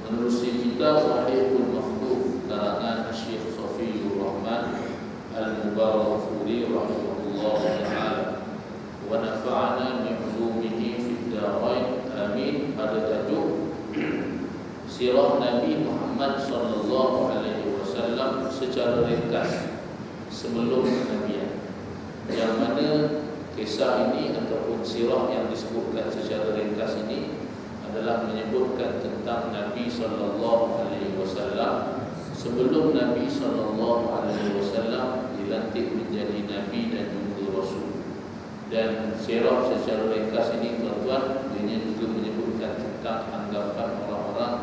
menerusi kitab Wahidul Makhluk karangan Syekh Safiyur Rahman Al-Mubarakfuri rahimahullah ta'ala, wa nafa'ana bi ulumihi fid darain amin. Pada tajuk Sirah Nabi Muhammad sallallahu alaihi wasallam secara ringkas sebelum kenabian, yang mana kisah ini ataupun sirah yang disebutkan secara ringkas ini adalah menyebutkan tentang Nabi sallallahu alaihi wasallam sebelum Nabi sallallahu alaihi wasallam dilantik menjadi nabi dan juga rasul. Dan sirah secara ringkas ini tuan-tuan, dia juga menyebutkan tentang anggapan orang-orang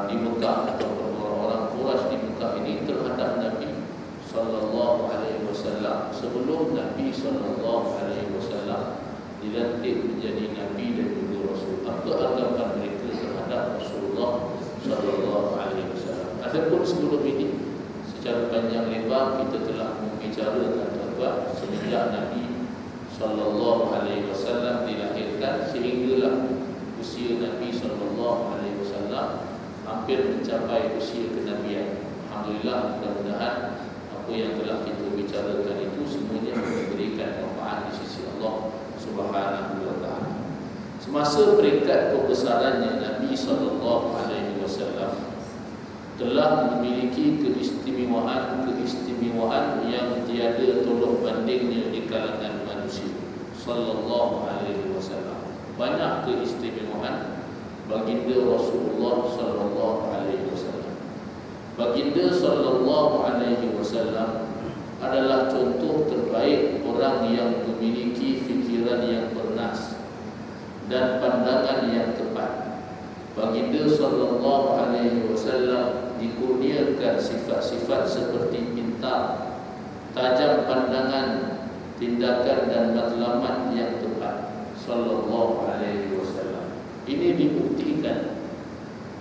di Mekah ataupun orang-orang Quraisy di Mekah ini terhadap Nabi sallallahu alaihi wasallam sebelum Nabi sallallahu alaihi wasallam dilantik menjadi nabi dan juga rasul. Apa anggapan mereka terhadap Rasulullah sallallahu alaihi wasallam? Adapun sebelum ini secara panjang lebar kita telah membicarakan tuan-tuan semenjak Nabi sallallahu alaihi wasallam dilahirkan sehinggalah usia Nabi sallallahu alaihi wasallam hampir mencapai usia kenabian. Alhamdulillah, mudah-mudahan apa yang telah kita bicarakan itu semuanya memberikan manfaat di sisi Allah Subhanahu wa taala. Semasa peringkat kebesarannya, Nabi sallallahu alaihi wasallam telah memiliki keistimewaan yang tiada tolak bandingnya di kalangan manusia. Sallallahu alaihi wasallam, banyak keistimewaan baginda Rasulullah sallallahu alaihi wasallam. Baginda sallallahu alaihi wasallam adalah contoh terbaik orang yang memiliki fikiran yang bernas dan pandangan yang tepat. Baginda sallallahu alaihi wasallam dikurniakan sifat-sifat seperti pintar, tajam pandangan, tindakan dan matlamat yang tepat. Sallallahu alaihi wasallam. Ini dibuktikan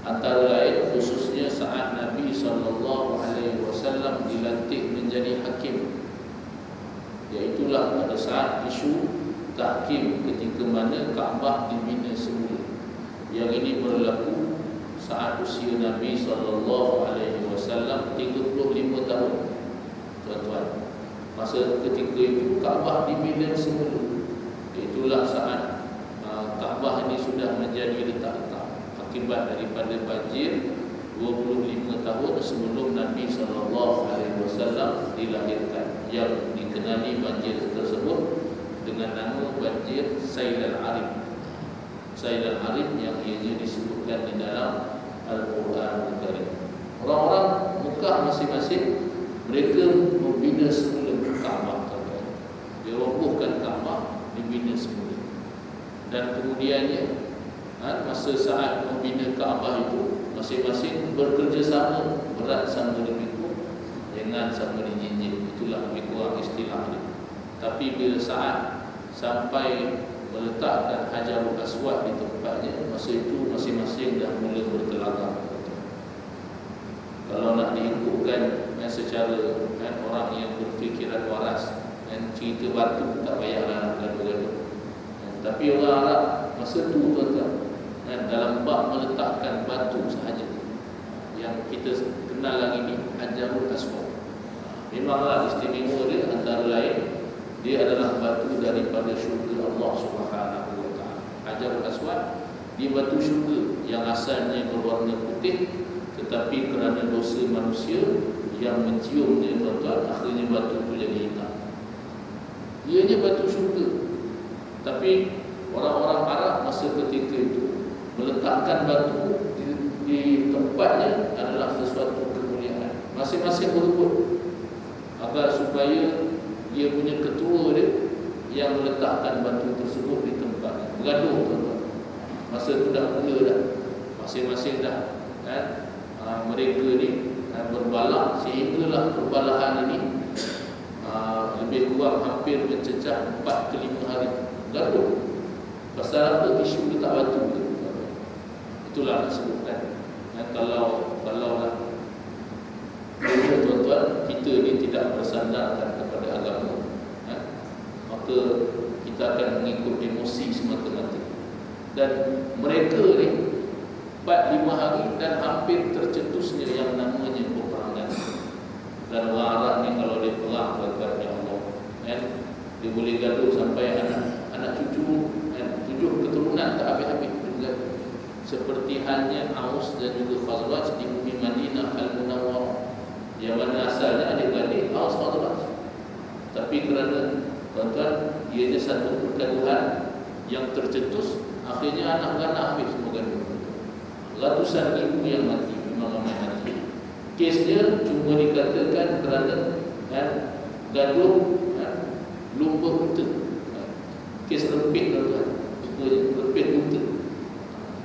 antara lain khususnya saat Nabi sallallahu alaihi wasallam dilantik menjadi hakim, iaitulah pada saat isu tahkim ketika mana Kaabah dibina semula. Yang ini berlaku saat usia Nabi sallallahu alaihi wasallam 35 tahun. Tuan-tuan, masa ketika itu Kaabah dibina semula. Itulah saat Kaabah ini sudah menjadi letak-letak akibat daripada banjir 25 tahun sebelum Nabi sallallahu alaihi wasallam dilahirkan, yang dikenali banjir tersebut dengan nama banjir Sail al-Arib. Sail al-Arib yang ianya disebutkan di dalam Al-Quran Al-Karim. Orang-orang Mekah masing-masing mereka membina semula Kaabah. Dia robohkan Kaabah, dibina semula. Dan kemudiannya masa saat membina Kaabah itu masing-masing bekerjasama berat sama dipikul dengan sama dijinjit. Itulah lebih kurang istilahnya. Tapi bila saat sampai meletakkan Hajarul Aswad di tempatnya, masa itu masing-masing dah mula berkelakar. Kalau nak diikutkan secara orang yang berfikiran waras, cerita batu tak payahlah nak gaduh-gaduh. Tapi orang Arab masa tu tuan-tuan, dalam bab meletakkan batu sahaja, yang kita kenal lagi ni Hajarul Aswad, memanglah istimewa dia antara lain dia adalah batu daripada syurga Allah Subhanahu wa taala. Hajarul Aswad dia batu syurga yang asalnya berwarna putih, tetapi kerana dosa manusia yang menciumnya tuan-tuan, akhirnya batu itu jadi hitam. Ianya batu syurga. Tapi orang-orang Arab masa ketika itu meletakkan batu di tempatnya adalah sesuatu kemuliaan. Masing-masing berebut agar supaya dia punya ketua dia yang meletakkan batu tersebut di tempatnya. Bergaduh tuan-tuan. Masa itu dah mula dah, masing-masing dah mereka ni berbalah, sehinggalah perbalahan ini lebih kurang hampir mencecah 4 ke 5 hari. Gaduh pasal apa? Isu letak batu. Itulah disebutkan kalau lah tuan-tuan, kita ni tidak bersandarkan kepada agama, maka kita akan mengikut emosi semata-mata. Dan mereka ni 4-5 hari dan hampir tercetusnya yang namanya peperangan. Dan orang Arab ni kalau dia perang, tuan-tuan ya Allah, kan, dia boleh gaduh sampai anak cucu, kan, 7 keturunan tak habis-habis bergaduh. Seperti halnya Aus dan juga Khazraj di bumi Madinah Al-Munawwarah, yang mana asalnya adik-beradik Aus Khazraj. Tapi kerana tuan-tuan, ianya satu pergaduhan yang tercetus, akhirnya anak-anak habis semua gaduh. Ratusan ribu yang mati, memang ramai mati. Kesnya cuma dikatakan kerana gaduh lumba unta. Kes rempit, tuan-tuan, rempit unta.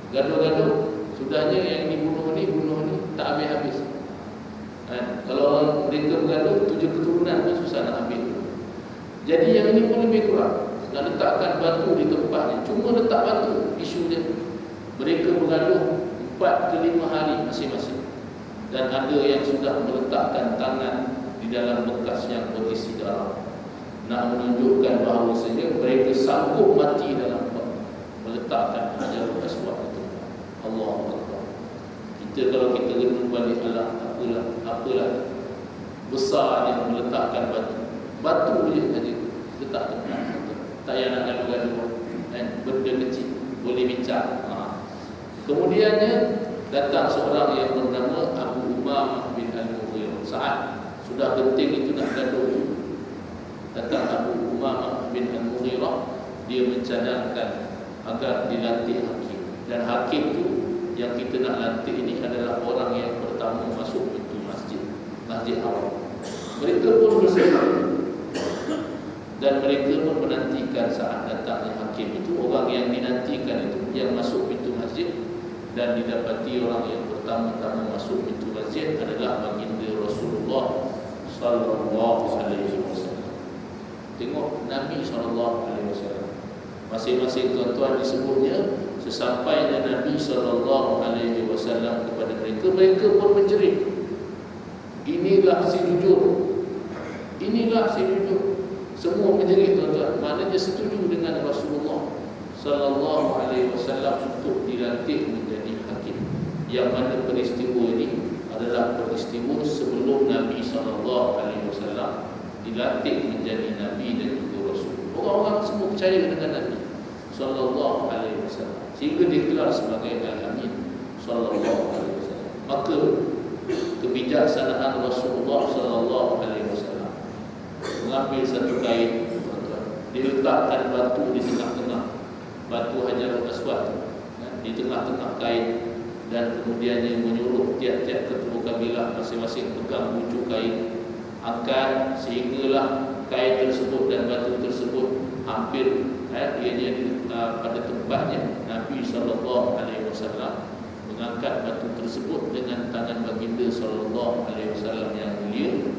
Gaduh-gaduh, sudahnya yang dibunuh ni tak habis-habis. Kalau orang mereka bergaduh 7 keturunan pun susah nak habis. Jadi yang ini pun lebih kurang. Nak letakkan batu di tempatnya, cuma letak batu, isu dia. Mereka bergaduh 4 ke 5 hari masing-masing. Dan ada yang sudah meletakkan tangan di dalam bekas yang berisi darah, nak menunjukkan bahawa mereka sanggup mati dalam meletakkan Hajarul Aswad itu. Allahu Akbar. Kita kalau kita renung balik, apalah besarnya meletakkan batu je saja letak tempat. Tak payah nak gaduh-gaduh, benda kecil boleh bincang. Kemudiannya datang seorang yang bernama Abu Umamah bin Al-Mughirah. Saat sudah genting itu nak gaduh, datang Abu Umamah bin Al-Mughirah. Dia mencadangkan agar dilantik hakim. Dan hakim itu yang kita nak lantik ini adalah orang yang pertama masuk pintu Masjid Haram. Mereka pun bersedia dan mereka pun menantikan saat datangnya hakim itu. Orang yang dinantikan itu yang masuk pintu masjid, dan didapati orang yang pertama-tama masuk pintu masjid adalah baginda Rasulullah sallallahu alaihi wasallam. Tengok Nabi sallallahu alaihi wasallam. Masing-masing tuan-tuan disebutnya sesampainya Nabi sallallahu alaihi wasallam kepada mereka pun menjerit, inilah si jujur, inilah si jujur. Semua menjerit, tuan-tuan. Maknanya setuju dengan Rasulullah sallallahu alaihi wasallam untuk dilantik menjadi hakim. Yang mana peristiwa ini adalah peristiwa sebelum Nabi sallallahu alaihi wasallam dilantik menjadi nabi dan juga rasul. Orang-orang semua percaya dengan Nabi sallallahu alaihi wasallam, sehingga digelar sebagai Al-Amin sallallahu alaihi wasallam. Maka kebijaksanaan Rasulullah sallallahu alaihi wasallam mengambil satu kain, diletakkan batu di tengah-tengah, batu Hajarul Aswad di tengah-tengah kain, dan kemudiannya menyuruh tiap-tiap ketua kabilah masing-masing pegang ujung kain, angkat sehinggalah kain tersebut dan batu tersebut hampir pada tempatnya. Nabi sallallahu alaihi wasallam mengangkat batu tersebut dengan tangan baginda sallallahu alaihi wasallam yang mulia.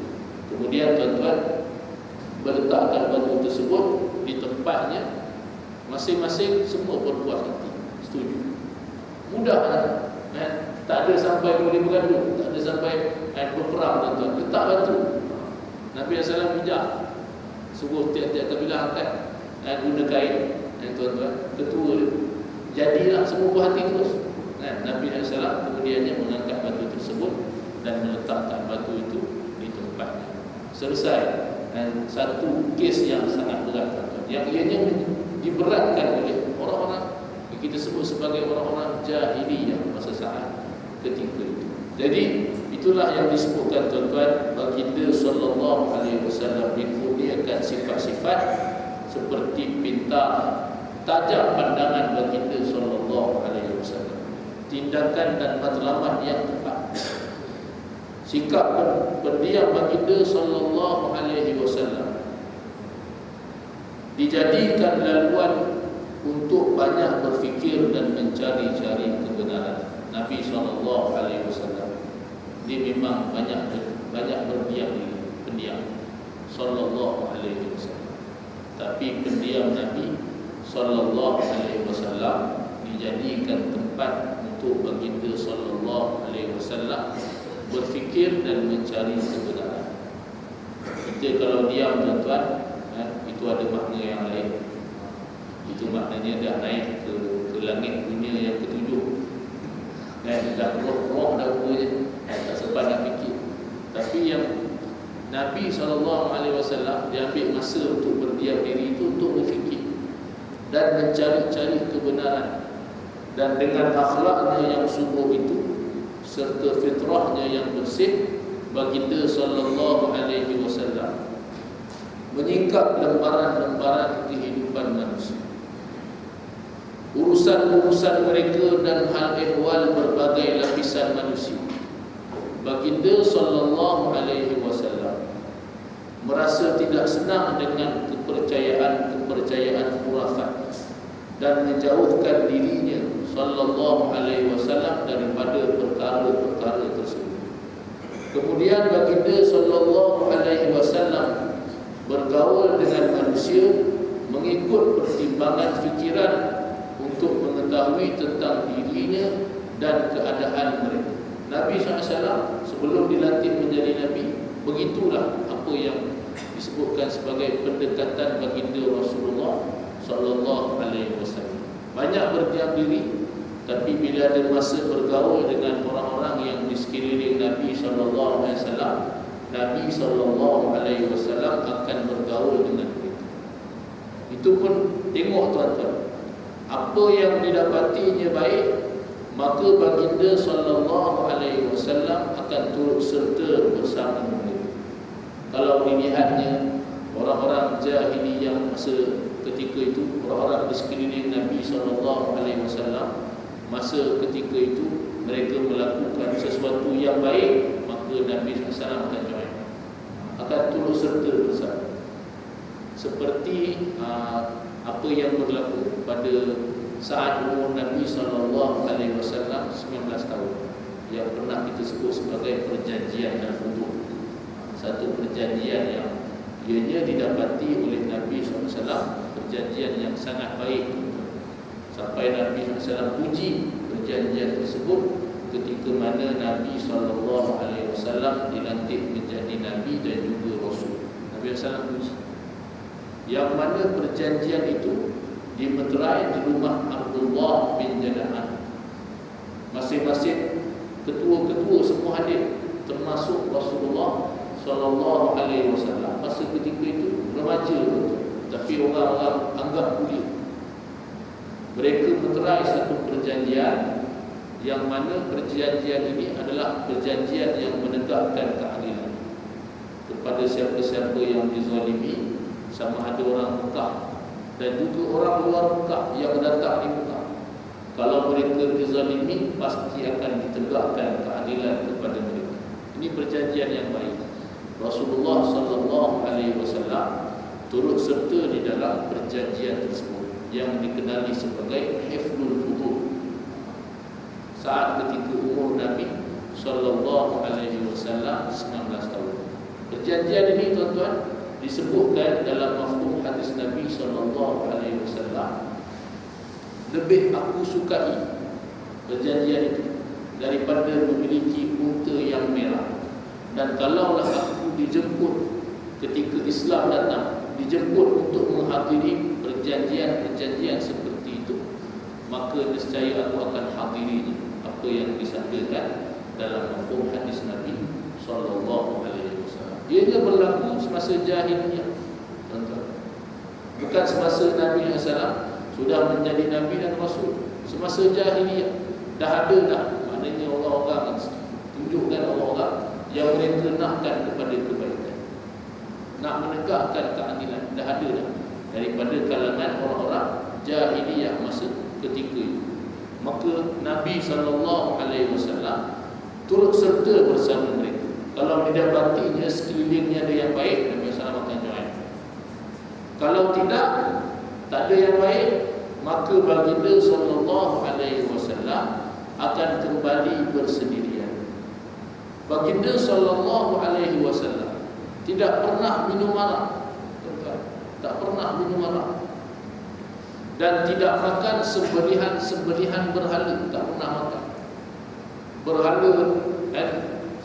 Kemudian tuan-tuan meletakkan batu tersebut di tempatnya. Masing-masing semua berpuas hati, setuju. Mudah kan? Tak ada sampai boleh bergaduh, tak ada sampai berperang, tuan-tuan. Letak batu. Nabi SAW bijak, suruh tiap-tiap kabilah angkat guna kain, tuan-tuan. Ketua dia, jadilah semua berhati terus. Nabi SAW kemudiannya mengangkat batu tersebut dan meletakkan batu itu di tempatnya. Selesai. Satu kes yang sangat berat, tuan-tuan, yang ianya diberatkan oleh orang-orang yang kita sebut sebagai orang-orang jahiliyah masa saat ketika itu. Jadi itulah yang disebutkan, tuan-tuan, baginda sallallahu alaihi wasallam dikurniakan sifat-sifat seperti pintar, tajam pandangan baginda sallallahu alaihi wasallam, tindakan dan matlamat yang tepat. Sikap pendiam baginda sallallahu alaihi wasallam dijadikan laluan untuk banyak berfikir dan mencari-cari kebenaran. Nabi sallallahu alaihi wasallam dia memang banyak berdiam diri, pendiam sallallahu alaihi wasallam. Tapi pendiam Nabi sallallahu alaihi wasallam dijadikan tempat untuk baginda sallallahu alaihi wasallam berfikir dan mencari kebenaran. Kita kalau diam, tuan-tuan, itu ada makna yang lain. Itu maknanya dah naik ke langit dunia yang ketujuh. dah keluar dah rupanya, tak sempat nak fikir. Tapi yang Nabi SAW dia ambil masa untuk berdiam diri itu untuk berfikir dan mencari-cari kebenaran, dan dengan akhlaknya yang sungguh itu serta fitrahnya yang bersih, baginda sallallahu alaihi wasallam menyingkap lembaran-lembaran kehidupan manusia, urusan-urusan mereka dan hal ehwal berbagai lapisan manusia. Baginda sallallahu alaihi wasallam merasa tidak senang dengan kepercayaan khurafat dan menjauhkan dirinya sallallahu alaihi wasallam daripada perkara-perkara tersebut. Kemudian baginda sallallahu alaihi wasallam bergaul dengan manusia mengikut pertimbangan fikiran untuk mengetahui tentang dirinya dan keadaan mereka. Nabi SAW sebelum dilantik menjadi Nabi, begitulah apa yang disebutkan sebagai pendekatan baginda Rasulullah sallallahu alaihi wasallam. Banyak berdiam diri, tapi bila ada masa bergaul dengan orang-orang yang di sekeliling Nabi sallallahu alaihi wasallam, Nabi sallallahu alaihi wasallam akan bergaul dengan mereka. Itu pun tengok tuan-tuan, apa yang didapatinya baik, maka baginda sallallahu alaihi wasallam akan turut serta bersama mereka. Kalau dilihatnya orang-orang jahiliyah masa ketika itu, orang-orang di sekeliling Nabi sallallahu alaihi wasallam masa ketika itu, mereka melakukan sesuatu yang baik, maka Nabi SAW akan join, akan turut serta bersama. Seperti apa yang berlaku pada saat umur Nabi sallallahu alaihi wasallam 19 tahun, yang pernah kita sebut sebagai perjanjian Al-Futuh. Satu perjanjian yang ianya didapati oleh Nabi SAW, perjanjian yang sangat baik, sampai Nabi SAW puji perjanjian tersebut ketika mana Nabi SAW dilantik menjadi Nabi dan juga Rasul. Nabi SAW puji, yang mana perjanjian itu dimeterai di rumah Abdullah bin Jada'an. Masing-masing ketua-ketua semua hadir, termasuk Rasulullah sallallahu alaihi wasallam. Masa ketika itu remaja, tapi orang-orang anggap mulia. Mereka meterai satu perjanjian yang mana perjanjian ini adalah perjanjian yang menegakkan keadilan kepada siapa-siapa yang dizalimi, sama ada orang Mekah dan juga orang luar Mekah yang datang di Mekah. Kalau mereka dizalimi, pasti akan ditegakkan keadilan kepada mereka. Ini perjanjian yang baik. Rasulullah sallallahu alaihi wasallam turut serta di dalam perjanjian tersebut yang dikenali sebagai Hifdul Futuh. Saat ketika umur Nabi sallallahu alaihi wasallam 19 tahun. Perjanjian ini tuan-tuan disebutkan dalam mafhum hadis Nabi sallallahu alaihi wasallam, lebih aku sukai perjanjian itu daripada memiliki unta yang merah. Dan kalaulah aku dijemput ketika Islam datang, dijemput untuk menghadiri perjanjian-perjanjian seperti itu, maka nescaya aku akan hadirinya. Apa yang disabdakan dalam mafhum hadis Nabi sallallahu alaihi wasallam. Ianya berlaku semasa jahiliyah, tuan-tuan. Bukan semasa Nabi SAW sudah menjadi Nabi dan Rasul. Semasa jahiliyah dah ada dah. Maknanya orang-orang tunjukkan orang-orang yang mereka nakkan kepada kebaikan, nak menegakkan keadilan, dah ada dah daripada kalangan orang-orang jahiliyah masa ketika itu. Maka Nabi SAW turut serta bersama mereka. Kalau didapatinya sekelilingnya ada yang baik, Nabi SAW akan join. Kalau tidak, tak ada yang baik, maka baginda SAW akan kembali bersendirian. Baginda SAW tidak pernah minum arak, tak pernah minum arak, dan tidak makan sembelihan berhala, tak pernah makan berhala dan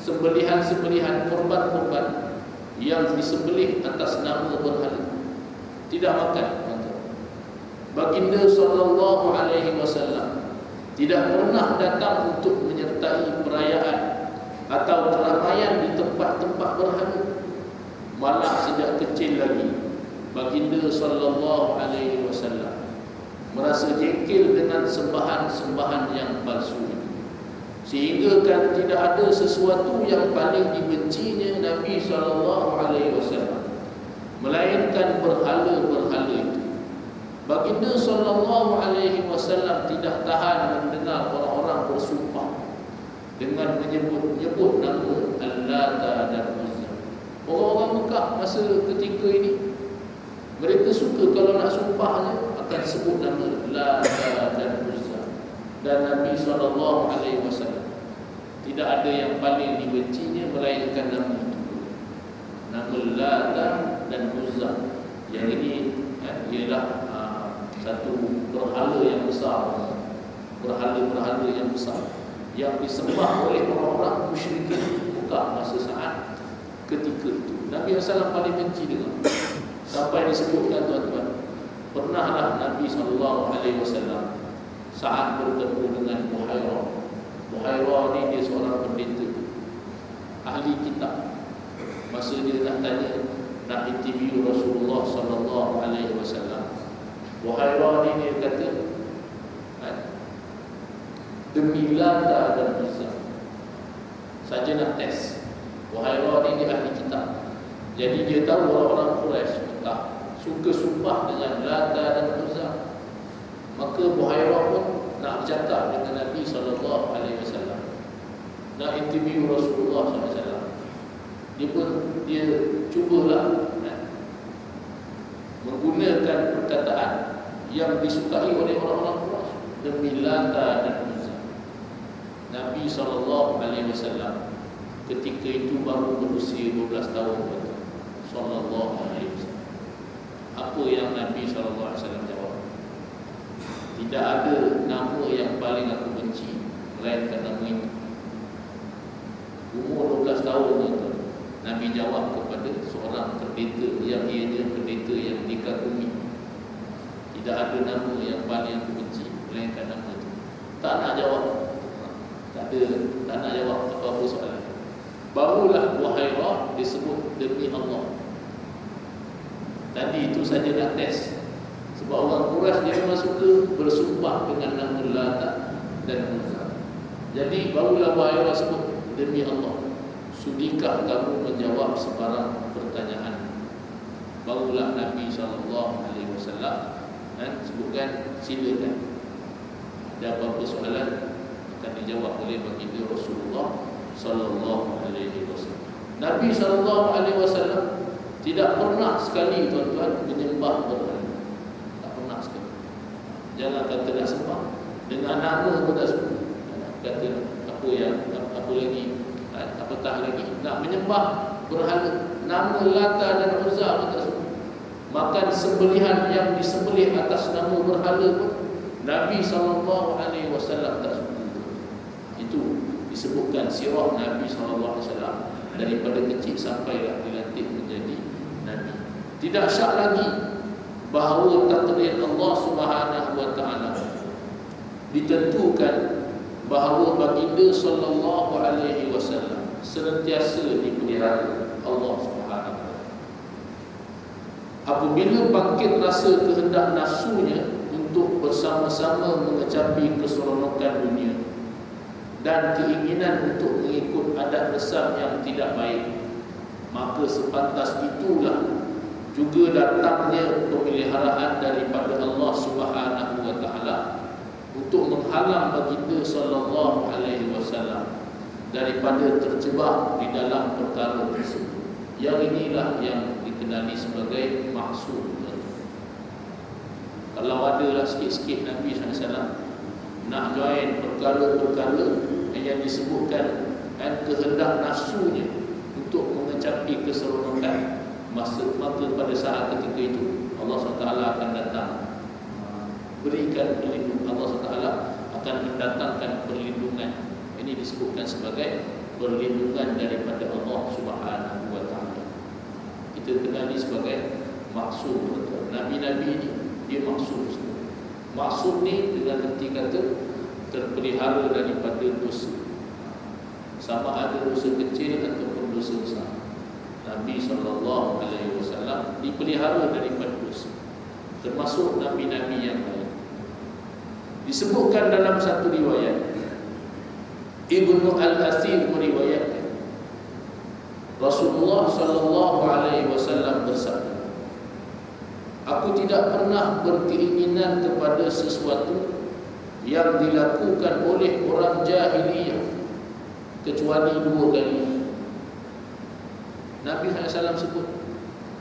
sembelihan korban-korban yang disembelih atas nama berhala, tidak makan. Baginda SAW tidak pernah datang untuk menyertai perayaan atau keramaian di tempat-tempat berhala. Malah sejak kecil lagi baginda sallallahu alaihi wasallam merasa jengkel dengan sembahan-sembahan yang palsu ini, sehingga kan tidak ada sesuatu yang paling dibencinya Nabi sallallahu alaihi wasallam melainkan berhala-berhala itu. Baginda sallallahu alaihi wasallam tidak tahan mendengar orang-orang bersumpah dengan menyebut nama Al-Lata dan Uzza. Orang-orang Mekah masa ketika ini, mereka suka kalau nak sumpah akan sebut nama Lata dan Uzza. Dan Nabi sallallahu alaihi wasallam tidak ada yang paling dibencinya melainkan nama itu, nama Lata dan Uzza. Yang ini ialah satu berhala yang besar, berhala-berhala yang besar yang disembah oleh orang-orang musyrikin Mekah masa saat ketika itu. Nabi SAW paling benci dengan, sampai disebutkan tuan-tuan, pernahlah Nabi SAW saat bertemu dengan Buhairah. Buhairah ni dia seorang pendeta, ahli kitab. Masa dia nak tanya, nak interview Rasulullah SAW, Buhairah ni dia kata, demi Lata dan Uzza saja nak test. Buhairah ni dia ahli kitab, jadi dia tahu orang-orang Quraisy Mekah suka sumpah dengan Lata dan Uzza. Maka Buhairah pun nak bercakap dengan Nabi SAW, nak interview Rasulullah SAW. Dia cubalah menggunakan perkataan yang disukai oleh orang-orang Quraisy, demi Lata dan Uzza. Nabi SAW ketika itu baru berusia 12 tahun sallallahu alaihi wasallam. Apa yang Nabi SAW jawab? Tidak ada nama yang paling aku benci melainkan nama itu. Umur 12 tahun itu Nabi jawab kepada seorang pendeta yang ianya pendeta yang dikagumi. Tidak ada nama yang paling aku benci melainkan nama itu. Tak nak jawab, tak nak jawab apa-apa soalan. Barulah Buhairah disebut demi Allah. Tadi itu saja nak test, sebab orang Quraisy dia memang suka bersumpah dengan nama Lata dan Uzza. Jadi barulah Buhairah sebut demi Allah, sudikah kamu menjawab sebarang pertanyaan? Barulah Nabi SAW sebutkan, silakan, ada apa-apa soalan akan dijawab oleh baginda Rasulullah sallallahu alaihi wasallam. Nabi sallallahu alaihi wasallam tidak pernah sekali tuan-tuan menyembah berhala. Tak pernah sekali. Jangan kata nak sembah dengan nama pun tak sebut. Kata apa lagi? Apatah lagi nak menyembah berhala, nama Lata dan Uzza pun tak sebut. Makan sembelihan yang disembelih atas nama berhala pun Nabi sallallahu alaihi wasallam tak sebut. Itu disebutkan sirah Nabi SAW daripada kecil sampailah dilantik menjadi Nabi. Tidak syak lagi bahawa takdir Allah Subhanahu wa taala ditentukan bahawa baginda sallallahu alaihi wasallam senantiasa dipelihara Allah Subhanahu wa taala. Apabila bangkit rasa kehendak nafsunya untuk bersama-sama mengecapi keseronokan dunia dan keinginan untuk mengikut adat resam yang tidak baik, maka sepantas itulah juga datangnya pemeliharaan daripada Allah Subhanahu wa taala untuk menghalang baginda sallallahu alaihi wasallam daripada terjebak di dalam perkara tersebut. Yang inilah yang dikenali sebagai maksud. Kalau adalah sikit-sikit Nabi SAW nak join perkara-perkara yang disebutkan dan kehendak nafsunya untuk mengecapi keseronokan, maka pada saat ketika itu Allah SWT akan datang berikan perlindungan. Allah SWT akan mendatangkan perlindungan. Ini disebutkan sebagai perlindungan daripada Allah Subhanahu wa taala. Kita kenali sebagai maksud. Nabi-nabi ini dia maksud. Maksud ni dengan erti kata dipelihara daripada dosa, sama ada dosa kecil ataupun dosa besar. Nabi SAW dipelihara daripada dosa, termasuk nabi-nabi yang lain. Disebutkan dalam satu riwayat, Ibnu Al-Athir meriwayatkan, Rasulullah SAW bersabda, aku tidak pernah berkeinginan kepada sesuatu yang dilakukan oleh orang jahiliyah kecuali 2 kali. Nabi SAW sebut,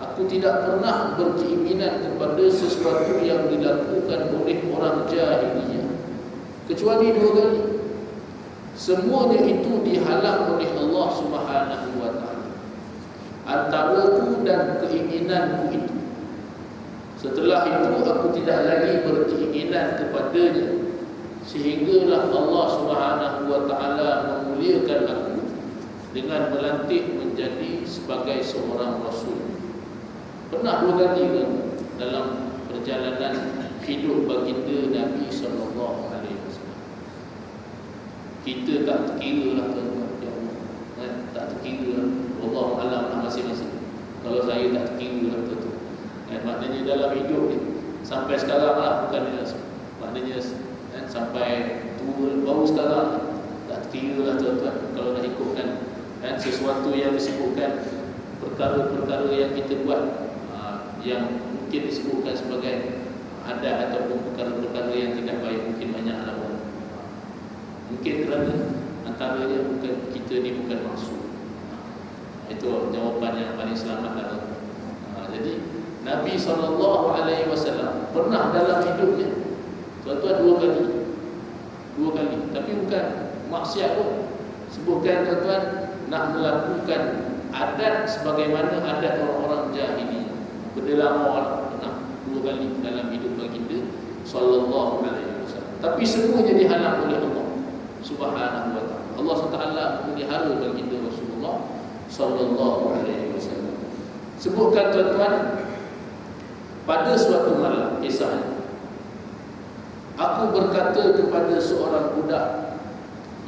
aku tidak pernah berkeinginan kepada sesuatu yang dilakukan oleh orang jahiliyah kecuali 2 kali. Semuanya itu dihalang oleh Allah Subhanahu wa ta'ala. Antaraku dan keinginanku itu, setelah itu aku tidak lagi berkeinginan kepadanya, sehinggalah Allah Subhanahu wa ta'ala memuliakan aku dengan melantik menjadi sebagai seorang rasul. Pernah 2 kali kan dalam perjalanan hidup baginda Nabi sallallahu alaihi wasallam. Kita tak terkira lah tuan-tuan, tak terkira lah. Allah alam lah masing-masing. Kalau saya tak terkira lah tuan-tuan, maknanya dalam hidup ni sampai sekarang lah, bukan maknanya sampai tua baru sekarang tak terkira lah tuan-tuan. Kalau nak ikutkan sesuatu yang disebutkan perkara-perkara yang kita buat, yang mungkin disebutkan sebagai adat ataupun perkara-perkara yang tidak baik, mungkin banyak lah. Mungkin kerana antaranya bukan, kita ni bukan maksud. Itu jawapan yang paling selamat lah. Jadi Nabi SAW pernah dalam hidupnya tuan-tuan 2 kali, tapi bukan maksiat pun. Sebutkan tuan-tuan nak melakukan adat sebagaimana adat orang-orang jahili, benda lama lah. Pernah 2 kali dalam hidup baginda sallallahu alaihi wasallam. Tapi semuanya dihalang oleh Allah Subhanahu wa ta'ala. Allah SWT memelihara baginda Rasulullah sallallahu alaihi wasallam. Sebutkan tuan-tuan, pada suatu malam, kisahnya, aku berkata kepada seorang budak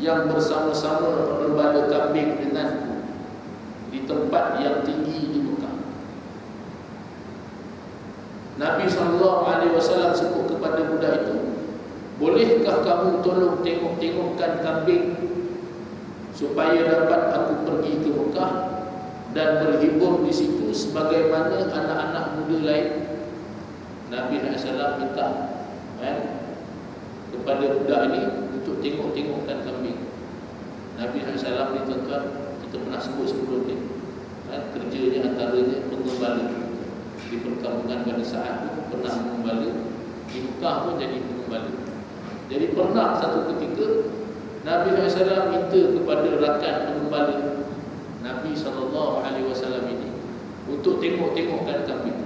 yang bersama-sama bergembala kambing denganku di tempat yang tinggi di Mekah. Nabi SAW sebut kepada budak itu, bolehkah kamu tolong tengok-tengokkan kambing supaya dapat aku pergi ke Mekah dan berhibur di situ sebagaimana anak-anak muda lain? Nabi SAW minta kepada budak ini untuk tengok-tengokkan kambing. Nabi SAW ni tuan-tuan, kita pernah sebut sebelum ni, kerjanya antaranya pengembala. Di perkampungan Bani Sa'ad pun pernah mengembala, di Mekah pun jadi pengembala. Jadi pernah satu ketika Nabi SAW minta kepada rakan pengembala Nabi SAW ini untuk tengok-tengokkan kambing.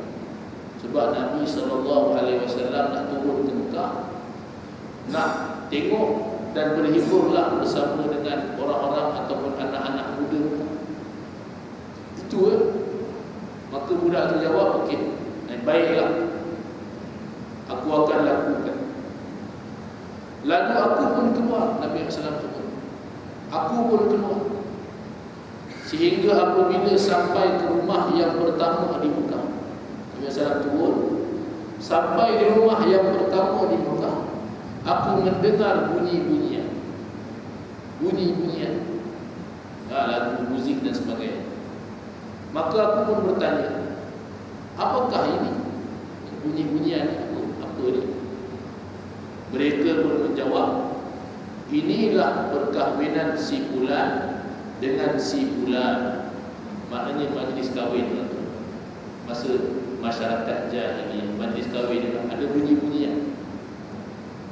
Sebab Nabi SAW nak turun ke Mekah, nak tengok dan berhiburlah bersama dengan orang-orang ataupun anak-anak muda. Itu maka budak tu jawab, okey, baiklah, aku akan lakukan. Lalu aku pun keluar, Nabi SAW sebut, aku pun keluar, sehingga apabila sampai ke rumah yang pertama di Mekah, Nabi SAW turun, sampai di rumah yang pertama di Mekah, aku mendengar bunyi-bunyian, lagu muzik dan sebagainya. Maka aku pun bertanya, apakah ini? Bunyi-bunyian apa ni? Mereka pun menjawab, inilah perkahwinan si fulan dengan si fulan. Maknanya majlis kahwin. Masa masyarakat jahiliyah, majlis kahwin ada bunyi-bunyian,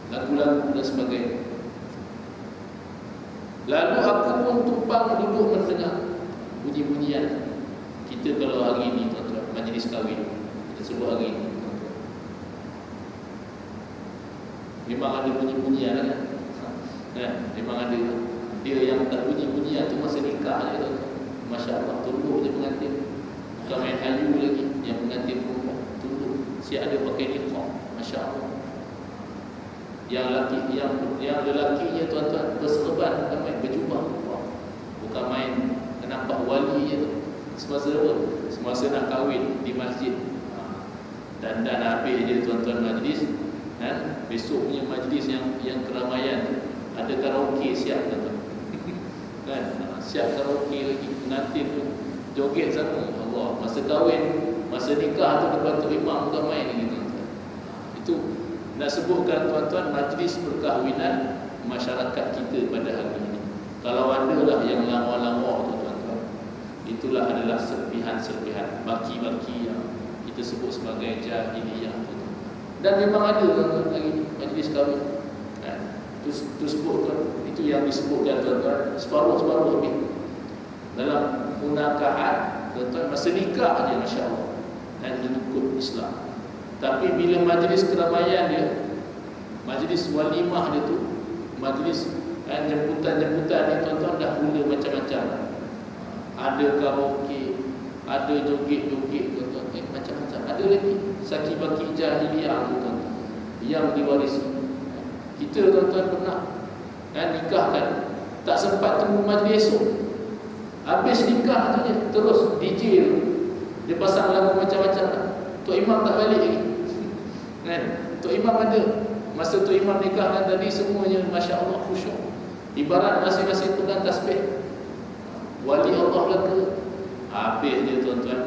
lagu-lagu dan sebagainya. Lalu aku pun tumpang duduk mendengar bunyi-bunyian. Kita kalau hari ini tuan-tuan, majlis kahwin, kita sebut hari ini tuan-tuan, memang ada bunyi-bunyian kan? Memang ada. Dia yang tak bunyi-bunyian tu masa nikah je tuan-tuan. Masya Allah, tunduk je pengantin. Bukan main hayu lagi. Yang pengantin perempuan tunduk, siap ada pakai niqab. Masya Allah. Yang lelakinya tuan-tuan berserban, bukan main berjubah. Bukan main nampak wali je tu. Semasa apa? Semasa nak kahwin di masjid. Dan habis je tuan-tuan majlis. Besok punya majlis yang keramaian ada karaoke siap tuan-tuan. Kan? Siap karaoke lagi. Nanti tu joget sama Allah. Masa kahwin, masa nikah tu depan tu imam bukan main lagi tuan-tuan. Itu nak sebutkan tuan-tuan majlis perkahwinan masyarakat kita pada hari ini. Kalau ada lah yang lawa-lawa tu tuan-tuan, itulah adalah serpihan-serpihan baki-baki yang kita sebut sebagai jahiliyah tu. Dan memang ada tuan-tuan lagi majlis kahwin. Tu sebut tuan, itu yang disebutkan tuan-tuan separuh-separuh habis. Dalam munakahat tuan-tuan masa nikah aja masya-Allah dan mengikut Islam. Tapi bila majlis keramaian dia, majlis walimah dia tu, majlis jemputan-jemputan ni tuan-tuan dah mula macam-macam. Ada karaoke, ada joget-joget tuan-tuan, macam-macam. Ada lagi saki-baki jahiliyah tuan-tuan yang diwarisi. Kita tuan-tuan pernah nikah kan, tak sempat tunggu majlis esok. Habis nikah tu je, terus DJ tu dia pasang lagu macam-macam lah. Tok Imam tak balik lagi. Kan? Tok Imam ada. Masa Tok Imam nikahkan tadi semuanya masya-Allah khusyuk. Ibarat masing-masing pegang tasbih. Wali Allah belaka. Habis dia tuan-tuan,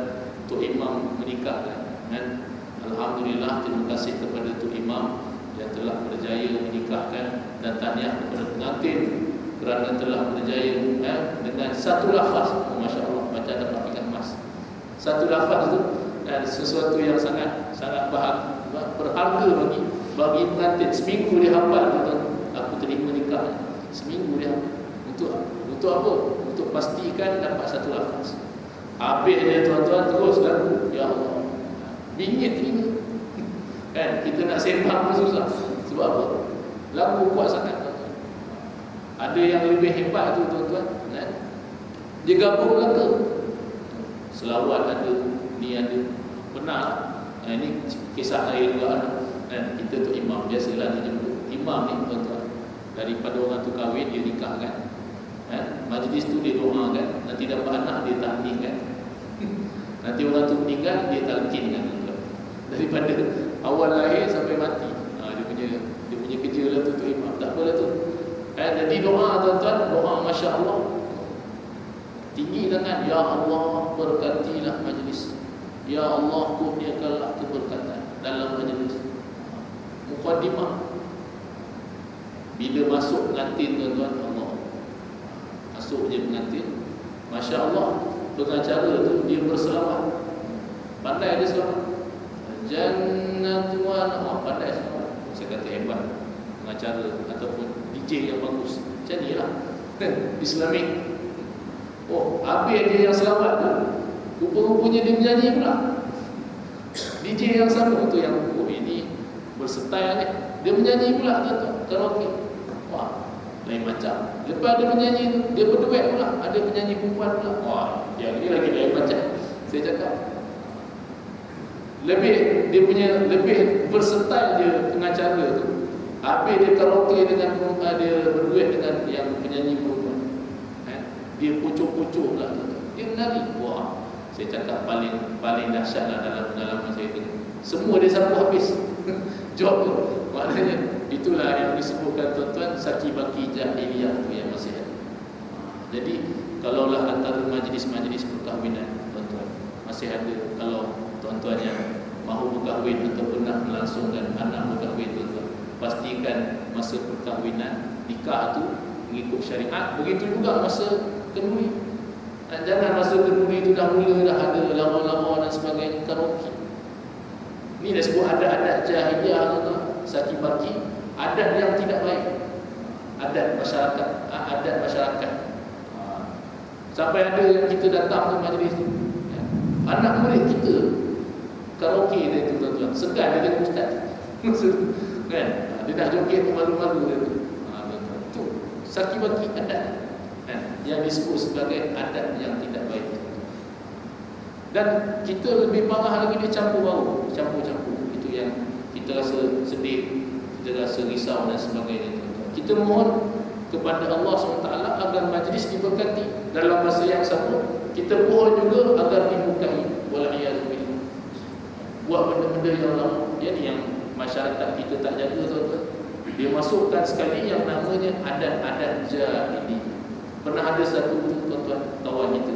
Tok Imam menikahkan. Dan alhamdulillah terima kasih kepada Tok Imam yang telah berjaya menikahkan, dan tahniah kepada pengantin kerana telah berjaya dengan satu lafaz. Masya-Allah, macam dapat pinggan emas. Satu lafaz tu dan sesuatu yang sangat berharga bagi pengantin. Seminggu dia hafal tuan-tuan, aku terima nikah. Seminggu dia hafal. Untuk apa? Untuk pastikan dapat satu lafaz. Habis dia tuan-tuan terus lagu, ya Allah, bingit telinga. Kan kita nak sembang pun susah. Sebab apa? Lagu kuat sangat tuan-tuan. Ada yang lebih hebat tu tuan-tuan, kan? Dia gabung lagu. Selawat ada, ni ada. Benar. Ini kisah saya juga. Dan kita tu imam, biasalah dia jemput. Imam ni tuan-tuan, daripada orang tu kahwin, dia nikah kan. Majlis tu dia doa kan. Nanti dapat anak, dia tahniah kan. Nanti orang tu meninggal, dia talqin kan tuan-tuan. Daripada awal lahir sampai mati. Dia punya kerja lah tu imam. Tak apalah tu. Jadi doa tuan-tuan, doa masya-Allah. Tinggi tangan, ya Allah berkatilah majlis. Ya Allah kurniakanlah keberkatan dalam majlis. Muqaddimah. Bila masuk pengantin tuan-tuan, Allah. Masuk je pengantin. Masya-Allah, pengacara tu dia berselawat. Pandai dia selawat. Jannatuan, pandai selawat. Saya kata hebat pengacara ataupun DJ yang bagus. Macam ni lah Islamik. Habis dia yang selawat tu, rupa-rupanya dia menyanyi pula. DJ yang sama tu yang ini bersetai ni, dia menyanyi pula tuan-tuan, karaoke. Wah, lain macam. Lepas dia menyanyi tu, dia berduet pula. Ada penyanyi perempuan pula. Wah, yang ni lagi lain macam. Saya cakap lebih versatile dia pengacara tu. Habis dia karaoke dengan perempuan, dia berduet dengan yang penyanyi perempuan. Dia pucuk-pucuk pula tu. Dia menari. Wah, saya cakap paling dahsyat lah dalam pengalaman saya tu. Semua dia sapu habis job tu. Maknanya itulah yang disebutkan tuan-tuan saki-baki jahiliyah tu yang masih ada. Jadi kalaulah antara majlis-majlis perkahwinan tuan-tuan masih ada, kalau tuan-tuan yang mahu berkahwin atau pernah melangsungkan anak berkahwin tuan-tuan, pastikan masa perkahwinan nikah tu mengikut syariat. Begitu juga masa kenduri. Jangan masa kenduri itu dah mula dah ada lawa-lawa dan sebagainya, karaoke. Ini dah sebut adat-adat jahiliyah tuan-tuan, saki-baki, adat yang tidak baik. Adat masyarakat. Sampai ada yang kita datang ke majlis tu, anak murid kita karaoke dia tu tuan-tuan, segan dia tengok ustaz. Kan? Dia dah joget malu-malu dia tu. Tu saki-baki adat yang disebut sebagai adat yang tidak baik. Dan kita lebih parah lagi, dia campur bau, campur-campur. Itu yang kita rasa sedih. kita rasa risau dan sebagainya. Kita mohon kepada Allah SWT agar majlis diberkati. Dalam masa yang sama, kita mohon juga agar dibukai. Wal'iyadzubillah. Buat benda-benda yang lama. Jadi yang masyarakat kita tak jaga, tuan-tuan. Dia masukkan sekali yang namanya adat-adat jahili. Pernah ada satu tuan-tuan kawan kita,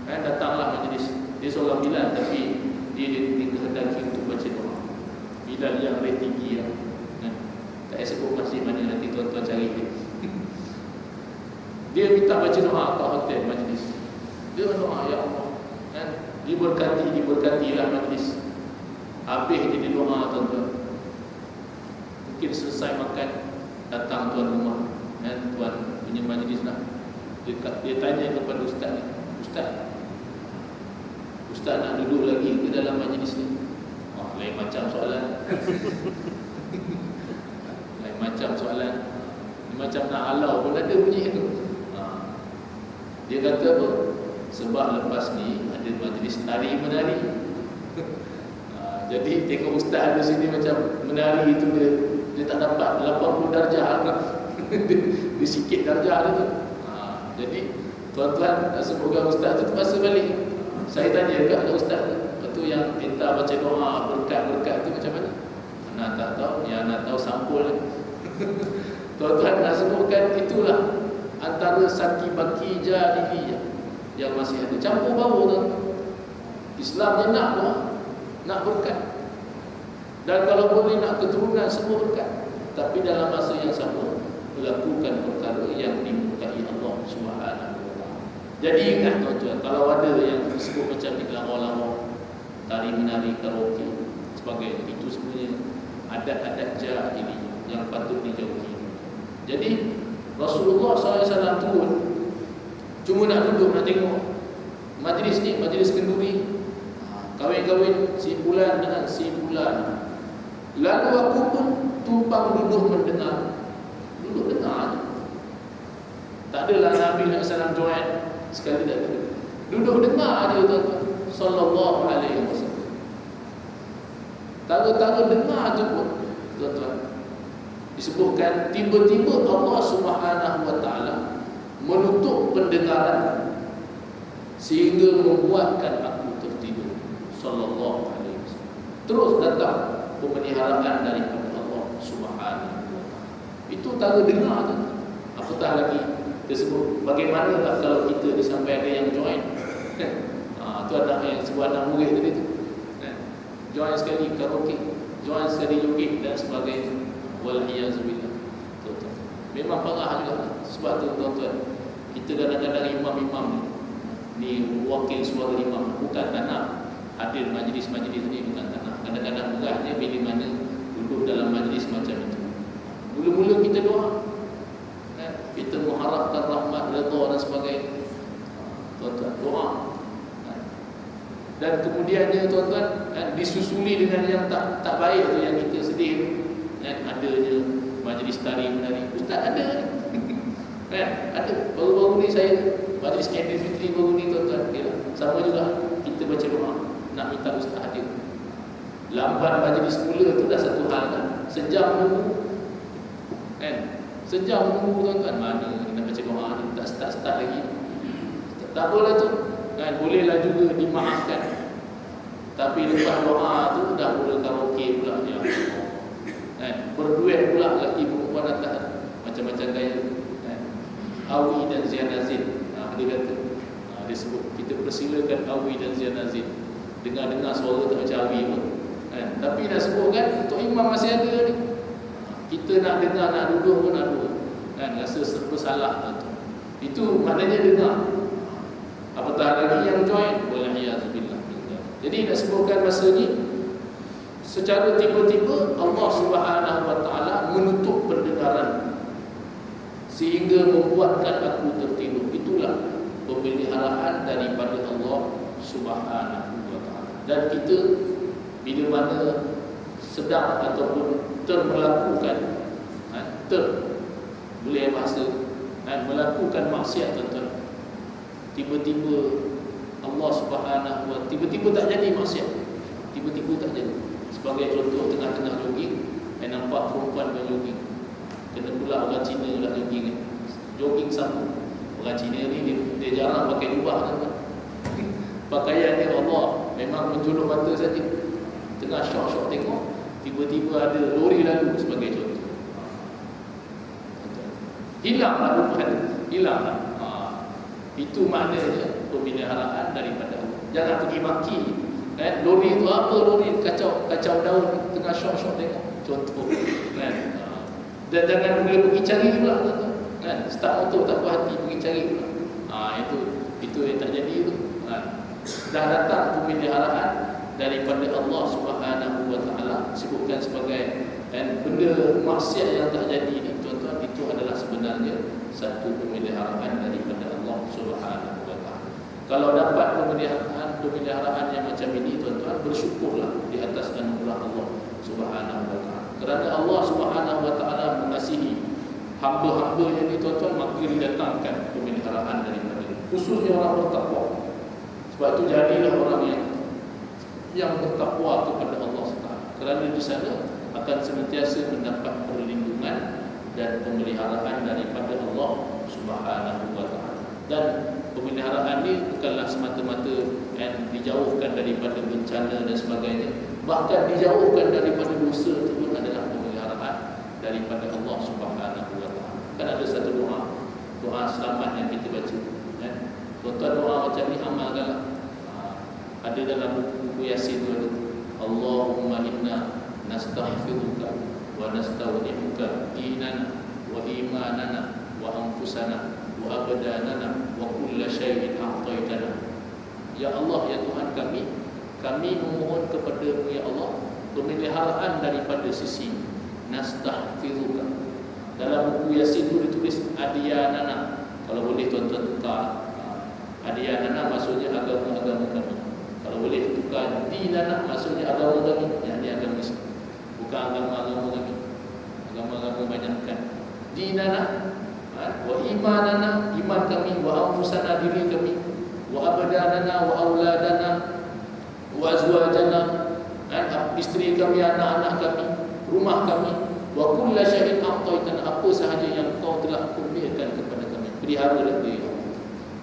datanglah majlis. Dia seorang Bilal, tapi dia dikehendaki untuk baca doa. Bilal yang rate tinggi lah. Tak payah sebut masjid mana, nanti tuan-tuan cari dia. Dia minta baca doa kat hotel majlis. Dia doa, ya Allah, diberkatilah majlis. Habis jadi doa, tuan-tuan. Mungkin selesai makan, datang tuan rumah, tuan punya majlis lah. Dia tanya kepada ustaz ni, Ustaz nak duduk lagi ke dalam majlis ni? Lain macam soalan. Lain macam soalan. Macam nak halau pun ada bunyi tu. Dia kata apa? Sebab lepas ni ada majlis tari menari. Jadi tengok ustaz ada sini macam menari itu, dia tak dapat 80 darjah. Dia sikit darjah tu. Jadi tuan-tuan sebutkan ustaz tu terpaksa balik. Saya tanya kat ustaz tu yang minta baca doa berkat-berkat tu macam mana? Anak tak tahu, yang nak tahu sampul. Tuan-tuan nak sebutkan itulah antara saki-baki jahiliyah yang masih ada. Campur baur, tuan. Islam je nak doa, nak berkat. Dan kalau boleh nak keturunan semua berkat. Tapi dalam masa yang sama melakukan perkara yang dimurkai Allah Subhanahu. Jadi ingat tuan-tuan, kalau ada yang disebut macam ni, lama-lama tari menari, karaoke sebagainya, itu sebenarnya adat-adat jahili yang patut dijauhi. Jadi Rasulullah SAW turun, cuma nak duduk, nak tengok majlis ni, majlis kenduri, kahwin-kahwin si bulan dengan si bulan. Lalu aku pun tumpang duduk mendengar. Duduk dengar je. Tak adalah Nabi SAW join sekali, tak ada. Duduk dengar dia, tuan-tuan. Sallallahu alaihi wasallam. Tahu-tahu dengar je pun, tuan-tuan, disebutkan tiba-tiba Allah Subhanahu wa taala menutup pendengaran sehingga membuatkan aku tertidur. Sallallahu alaihi wasallam. Terus datang pemeliharaan daripada Allah Subhanahu wa taala. Itu tahu dengar tu. Apatah lagi tersebut, bagaimanakah kalau kita sampai ada yang join? Tu anak yang sebuah anak murid tadi tu, join sekali karaoke, join sekali joget dan sebagainya. Wal'iyadzubillah. Memang parah juga. Sebab tu tuan-tuan, kita kadang-kadang imam-imam ni wakil suara imam, bukan tak nak hadir majlis-majlis ni, bukan tak nak. Kadang-kadang beratnya bila mana duduk dalam majlis macam itu. Mula-mula kita doa, kita mengharapkan rahmat, redha dan sebagainya. Tuan-tuan, doa. Dan kemudiannya tuan-tuan, disusuli dengan yang tak baik tu, yang kita sedih, adanya majlis tari menari. Ustaz ada ni. Ada. Baru-baru ni saya majlis Aidilfitri baru ni, tuan-tuan. Sama juga kita baca doa nak minta ustaz hadir. Lambat majlis mula tu dah satu hal kan. Sejam menunggu. Sejam menunggu, tuan-tuan. Mana nak baca doa ni, tak start lagi. Tak apalah tu. Bolehlah juga dimaafkan. Tapi lepas doa tu dah mula karaoke pula, ya Allah. Berduet pula lelaki perempuan atas, macam-macam gaya. Awi dan Zianazin. Dia kata, dia sebut, kita persilakan Awi dan Zianazin. Dengar-dengar suara tak macam Awi pun. Tapi dah sebut kan, untuk imam masih ada ni. Kita nak dengar, nak duduk pun ada. Rasa serba salah, tuan-tuan. Itu maknanya dengar. Apatah lagi yang join, wal'iyadzubillah. Jadi nak sebutkan masa ni, secara tiba-tiba Allah Subhanahu wa taala menutup pendengaran sehingga membuatkan aku tertidur. Itulah pemeliharaan daripada Allah Subhanahu wa taala. Dan kita bila mana sedang ataupun termelakukan boleh bahasa melakukan maksiat, tuan-tuan, tiba-tiba Allah Subhanahu wa tiba-tiba tak jadi maksiat, tiba-tiba tak jadi. Sebagai contoh, tengah-tengah jogging Saya nampak perempuan berjogging. Kena pula orang Cina pula jogging kan. Jogging sama. Orang Cina ni dia jarang pakai jubah kan. Pakaian dia Allah memang menjulur mata saja. Tengah syok-syok tengok, tiba-tiba ada lori lalu sebagai contoh. Hilanglah perempuan, hilanglah. Itu maknanya pemeliharaan daripada Allah. Jangan pergi maki. Lori itu apa lori? Kacau daun tengah syok-syok tengok. Contoh. Kan? Dan jangan boleh pergi cari pula. Kan? Start motor tak puas hati pergi cari pula. Itu yang tak jadi tu. Dah datang pemeliharaan daripada Allah Subhanahu wa taala, sebutkan sebagai benda maksiat yang tak jadi ni tuan-tuan, itu adalah sebenarnya satu pemeliharaan daripada Allah Subhanahu wa taala. Kalau dapat pemeliharaan yang macam ini tuan-tuan, bersyukurlah di atas anugerah Allah Subhanahu wa taala. Kerana Allah Subhanahu wa taala mengasihi hamba-hambanya ni tuan-tuan, maka didatangkan pemeliharaan daripada khususnya orang bertakwa. Sebab itu jadilah orang yang bertakwa kepada Allah SWT, kerana di sana akan senantiasa mendapat perlindungan dan pemeliharaan daripada Allah Subhanahu wa taala. Dan pemeliharaan ini bukanlah semata-mata dijauhkan daripada bencana dan sebagainya, bahkan dijauhkan daripada dosa itu pun adalah pemeliharaan daripada Allah Subhanahu wa taala. Kan ada satu doa selamat yang kita baca. Tuan-tuan, doa macam ni amalkanlah. Ada dalam buku Yasin tu ada, Allahumma inna nastahfiruka wa nastaudimuka dinana wa imanana wa anfusana wa abdanana wa kulla syai'in a'taitana. Ya Allah, ya Tuhan kami memohon kepada-Mu ya Allah pemeliharaan daripada sisi nastahfiruka. Dalam buku Yasin tu ditulis adiyanana. Kalau boleh tuan-tuan tukar, adiyanana maksudnya agama-agama kami. Kalau boleh tukar dinana maksudnya agama kami, yang ini agama Islam. Bukan agama-agama kami, agama-agama banyakkan. Dinana wa imanana, iman kami, wa anfusana, diri kami, wa abdanana wa auladana wa azwajana, isteri kami, anak-anak kami, rumah kami, wa kulla syai'in a'taitana, apa sahaja yang Kau telah kurniakan kepada kami, peliharalah dia.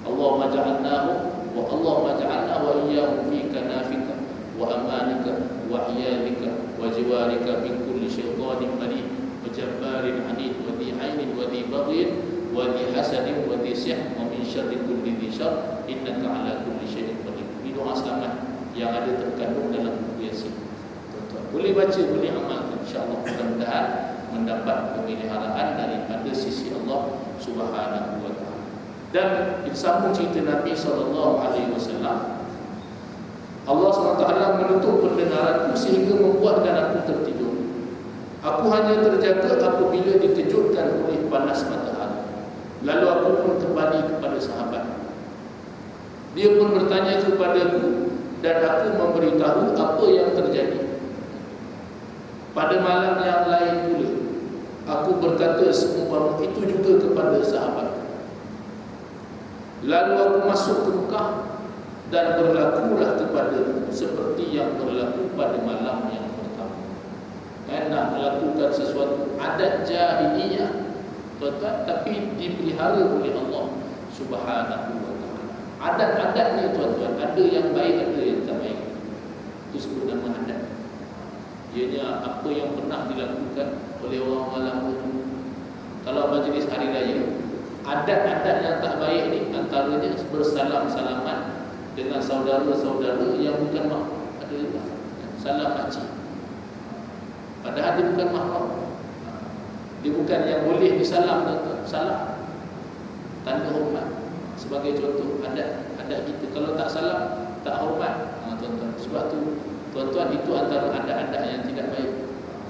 Allahumma ja'alnahu wa Allahumma ja'alna wa iyyahum fi kanafika wa amanika wa iyalika wa jiwarika min kulli syaitanin marid wa jabbarin anid wa dhi ainin wa dhi baghin wa dhi hasadin wa dhi sihr wa min syarri kulli dhi syarr innaka ala kulli syai'in qadir. Ini doa selamat yang ada terkandung dalam buku Yasin. Tuan-tuan boleh baca, boleh amalkan, insya-Allah mudah-mudahan mendapat pemeliharaan daripada sisi Allah Subhanahu wa taala. Dan disambung cerita Nabi SAW, Allah SWT menutup pendengaranku sehingga membuatkan aku tertidur. Aku hanya terjaga apabila dikejutkan oleh panas matahari. Lalu aku pun kembali kepada sahabat. Dia pun bertanya kepadaku dan aku memberitahu apa yang terjadi. Pada malam yang lain pula, aku berkata seumpama itu juga kepada sahabat. Lalu aku masuk ke Mekah dan berlakulah kepadamu seperti yang berlaku pada malam yang pertama. Nak melakukan sesuatu adat jahiliyah, tuan-tuan, tapi dipelihara oleh Allah Subhanahu wa taala. Adat-adat ni tuan-tuan, ada yang baik, ada yang tak baik. Itu sebut nama adat. Ianya apa yang pernah dilakukan oleh orang lama dulu. Kalau majlis hari raya, adat-adat yang tak baik ni antaranya bersalam-salaman dengan saudara-saudara yang bukan mahram. Ada juga salam makcik, padahal dia bukan mahram. Dia bukan yang boleh disalam, salam tanda hormat. Sebagai contoh adat kita, kalau tak salam tak hormat, tuan-tuan. Sebab tu tuan-tuan, itu antara adat-adat yang tidak baik,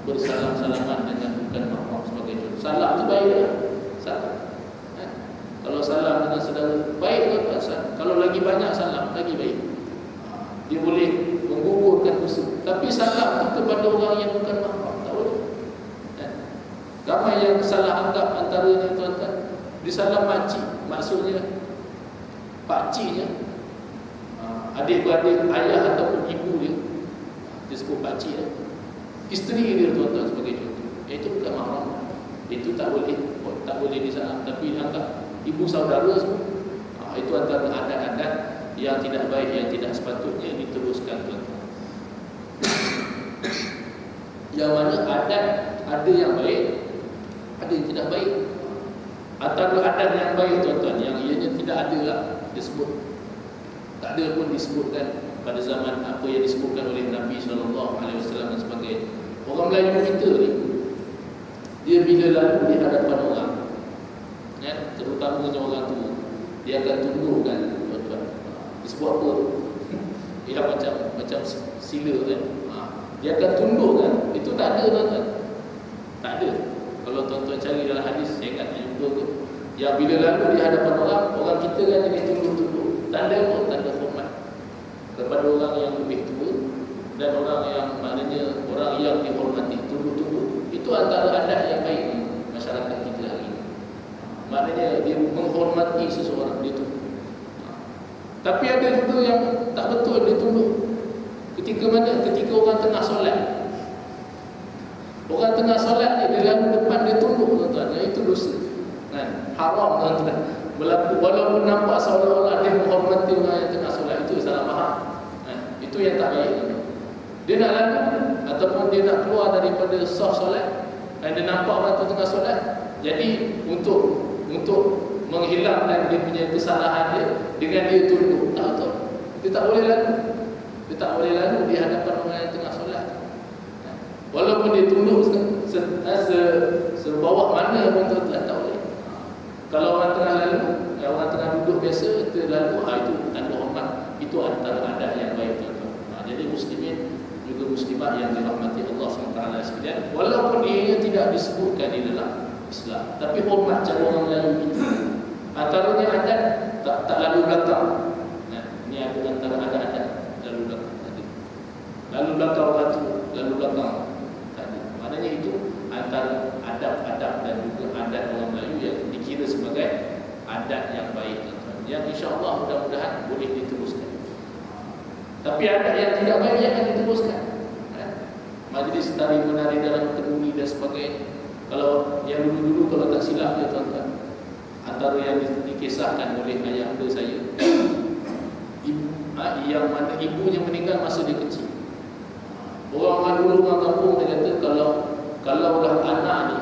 bersalam-salaman dengan bukan mahram. Sebagai contoh, salam tu baik lah, salam. Kalau salam dengan saudara, baik tuan-tuan. Kalau lagi banyak salam, lagi baik. Dia boleh menggugurkan dosa. Tapi salam tu kepada orang yang bukan mahram, tak boleh. Ramai yang salah anggap antaranya tuan-tuan, disalam makcik, maksudnya pakciknya, adik-beradik ayah ataupun ibu dia, dia sebut pakcik, isteri dia tuan-tuan sebagai contoh. Itu bukan mahram. Itu tak boleh disalam, tapi dianggap ibu saudara semua. Itu antara adat-adat yang tidak baik, yang tidak sepatutnya diteruskan, tuan-tuan. Yang mana adat ada yang baik, ada yang tidak baik. Antara adat yang baik, tuan-tuan, yang ianya tidak ada lah disebut, tak ada pun disebutkan pada zaman apa yang disebutkan oleh Nabi SAW dan sebagainya. Orang Melayu kita ni, dia bila lalu di hadapan orang, terutamanya orang tua, dia akan tundukkan, tuan-tuan. Disebut apa? Dia macam sila kan. Dia akan tundukkan. Itu tak ada, tuan-tuan. Tak ada. Kalau tuan-tuan cari dalam hadis, saya ingat jumpa ke, yang bila lalu di hadapan orang kita kan jadi tunduk-tunduk. Tanda apa? Tanda hormat kepada orang yang lebih tua dan orang yang maknanya orang yang dihormati, tunduk-tunduk. Itu antara adat yang baik di masyarakat kita hari ini. Maknanya dia menghormati seseorang, dia tunduk. Tapi ada juga yang tak betul, dia tunduk. Ketika mana? Ketika orang tengah solat. Orang tengah solat dia lalu depan, dia tunduk, tuan-tuan. Itu dosa. Kan? Haram, tuan-tuan. Walaupun nampak seolah-olah dia menghormati orang yang tengah solat, itu salah faham. Itu yang tak baik, tuan-tuan. Dia nak lalu ataupun dia nak keluar daripada saf solat dan dia nampak orang tu tengah solat. Jadi untuk menghilangkan dia punya kesalahan dia dengan dia tunduk, tak betul. Dia tak boleh lalu. Dia tak boleh lalu di hadapan orang yang tengah solat. Walaupun dia tunduk sebawah mana pun tak boleh. Kalau orang tengah lalu, orang tengah duduk biasa, dia lalu, itu tanda hormat. Itu antara adat yang baik, tuan-tuan. Jadi muslimin juga muslimat yang dirahmati Allah SWT sekalian, walaupun ianya tidak disebutkan di dalam Islam, tapi hormat cara orang Melayu itu. Antaranya adat tak lalu belakang. Ini ada antara adat-adat lalu belakang tadi. Lalu belakang orang tu, lalu belakang tadi. Maknanya itu antara adab-adab dan juga adat orang Melayu yang dikira sebagai adat yang baik, tuan-tuan, yang insya-Allah mudah-mudahan boleh diteruskan. Tapi adat yang tidak baik jangan diteruskan. Majlis tari menari dalam kenduri dan sebagainya. Kalau yang dulu-dulu, kalau tak silap ya, tuan-tuan, antara yang dikisahkan oleh ayahanda saya, yang mana ibunya meninggal masa dia kecil. Orang dulu orang kampung dia kata kalau dah anak ni,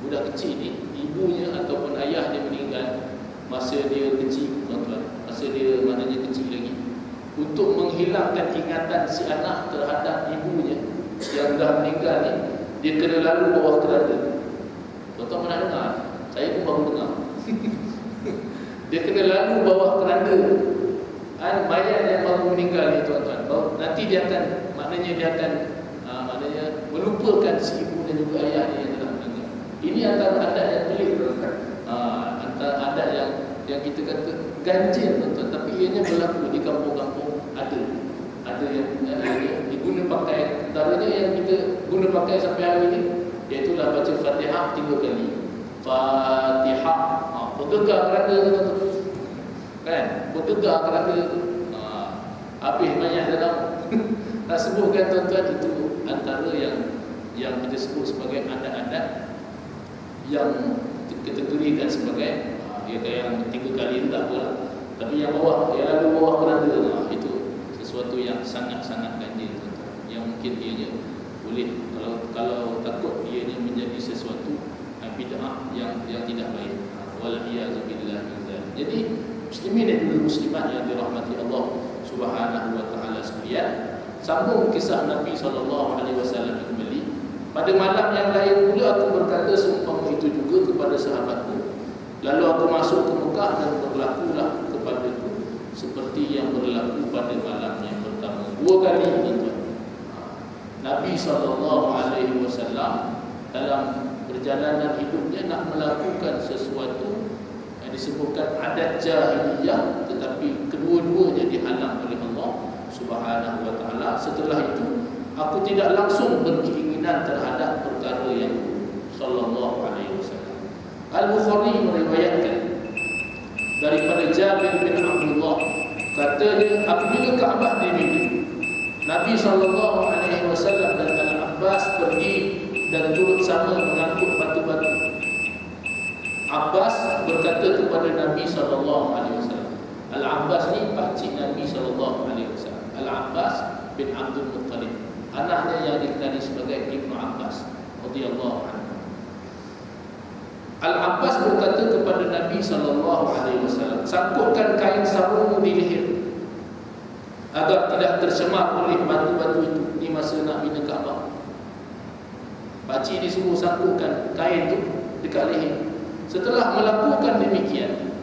budak kecil ni, ibunya ataupun ayah dia meninggal masa dia kecil, tuan-tuan, masa dia maknanya kecil lagi, untuk menghilangkan ingatan si anak terhadap ibunya yang dah meninggal ni, dia kena lalu bawah keranda. Tuan-tuan pernah dengar? Saya pun baru dengar. Dia kena lalu bawah keranda mayat yang baru meninggal ni, tuan-tuan. Nanti dia akan, maknanya dia akan maknanya melupakan si ibu dan juga ayah dia yang telah meninggal. Ini antara adat yang pelik, tuan-tuan. Antara adat yang kita kata ganjil, tuan-tuan, tapi ianya berlaku di kampung-kampung. Ada yang diguna pakai. Antaranya yang kita guna pakai sampai hari ini, iaitulah baca Fatihah 3 kali. Fatihah, bergegar keranda tu, kan? Bergegar keranda tu. Habis banyak dalam nak sebutkan, tuan-tuan, itu antara yang kita sebut sebagai adat-adat yang dikategorikan sebagai yang 3 kali itu tak apalah. Tapi yang bawah, yang lalu bawah keranda, itu sesuatu yang sangat-sangat ganjil, tuan-tuan, yang mungkin ianya boleh, kalau takut ianya menjadi sesuatu bid'ah yang tidak baik. Wal-iyazubillah min dzalik. Jadi muslimin dan juga muslimat yang dirahmati Allah Subhanahu wa taala sekalian, sambung kisah Nabi SAW kembali. Pada malam yang lain pula aku berkata seumpama itu juga kepada sahabatku. Lalu aku masuk ke Mekah dan berlakulah kepadaku seperti yang berlaku pada malam yang pertama. 2 kali, tuan-tuan. Nabi SAW dalam perjalanan hidupnya nak melakukan sesuatu yang disebutkan adat jahiliyah, tetapi kedua-duanya dihalang oleh Allah Subhanahu wa taala. Setelah itu aku tidak langsung berkeinginan terhadap perkara yang sallallahu alaihi wasallam. Al-Bukhari meriwayatkan daripada Jabir bin Abdullah, katanya apabila Kaabah dimiliki, Nabi sallallahu alaihi wasallam dan Al-Abbas pergi dan turut sama mengangkut batu-batu. Abbas berkata kepada Nabi SAW. Al-Abbas ni pakcik Nabi SAW. Al-Abbas bin Abdul Muttalib, anaknya yang dikenali sebagai Ibnu Abbas radhiyallahu anhu. Al-Abbas berkata kepada Nabi SAW, sangkutkan kain sarungmu di leher agar tidak tercemar oleh batu-batu itu di masa nak bina Kaabah. Pakcik disuruh sangkutkan kain itu dekat leher. Setelah melakukan demikian,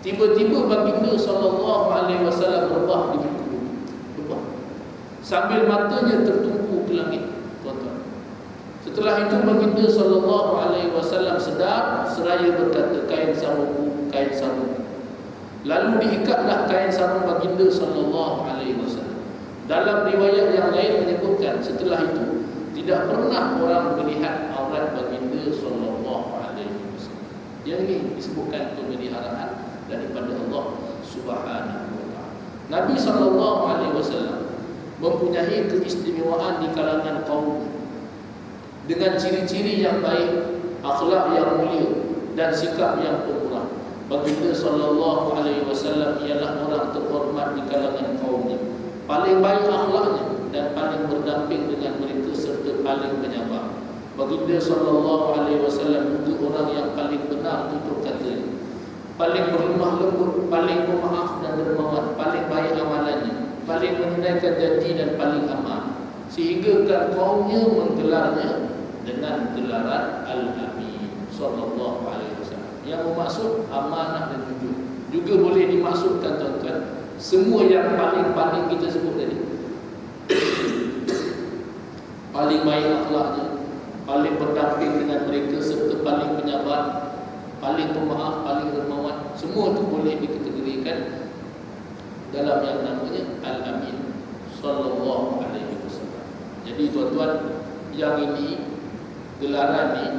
tiba-tiba baginda SAW rebah di muka bumi, rebah, sambil matanya tertumpu ke langit, tuan-tuan. Setelah itu baginda SAW sedar seraya berkata, kain sarungku, kain sarungku. Lalu diikatlah kain sarung baginda SAW. Dalam riwayat yang lain menyebutkan, setelah itu tidak pernah orang melihat aurat baginda SAW. Yang ini disebutkan pemeliharaan daripada Allah Subhanahu wa taala. Nabi SAW mempunyai keistimewaan di kalangan kaum dengan ciri-ciri yang baik, akhlak yang mulia dan sikap yang pemurah. Baginda SAW ialah orang terhormat di kalangan kaumnya, paling baik akhlaknya dan paling berdamping dengan mereka serta paling penyabar. Baginda SAW juga orang yang paling benar tutur katanya, paling berlemah lembut, paling pemaaf dan dermawan, paling baik amalannya, paling menunaikan janji dan paling aman, sehingga kan kaumnya menggelarnya dengan gelaran Al-Amin sallallahu alaihi wasallam, yang bermaksud amanah dan jujur. Juga boleh dimaksudkan, tuan-tuan, semua yang paling kita sebut tadi. Paling baik akhlaknya, paling berdamping dengan mereka serta paling penyabar, paling pemaaf, paling dermawan, semua itu boleh dikategorikan dalam yang namanya Al-Amin sallallahu alaihi wasallam. Jadi tuan-tuan, yang ini, gelaran ini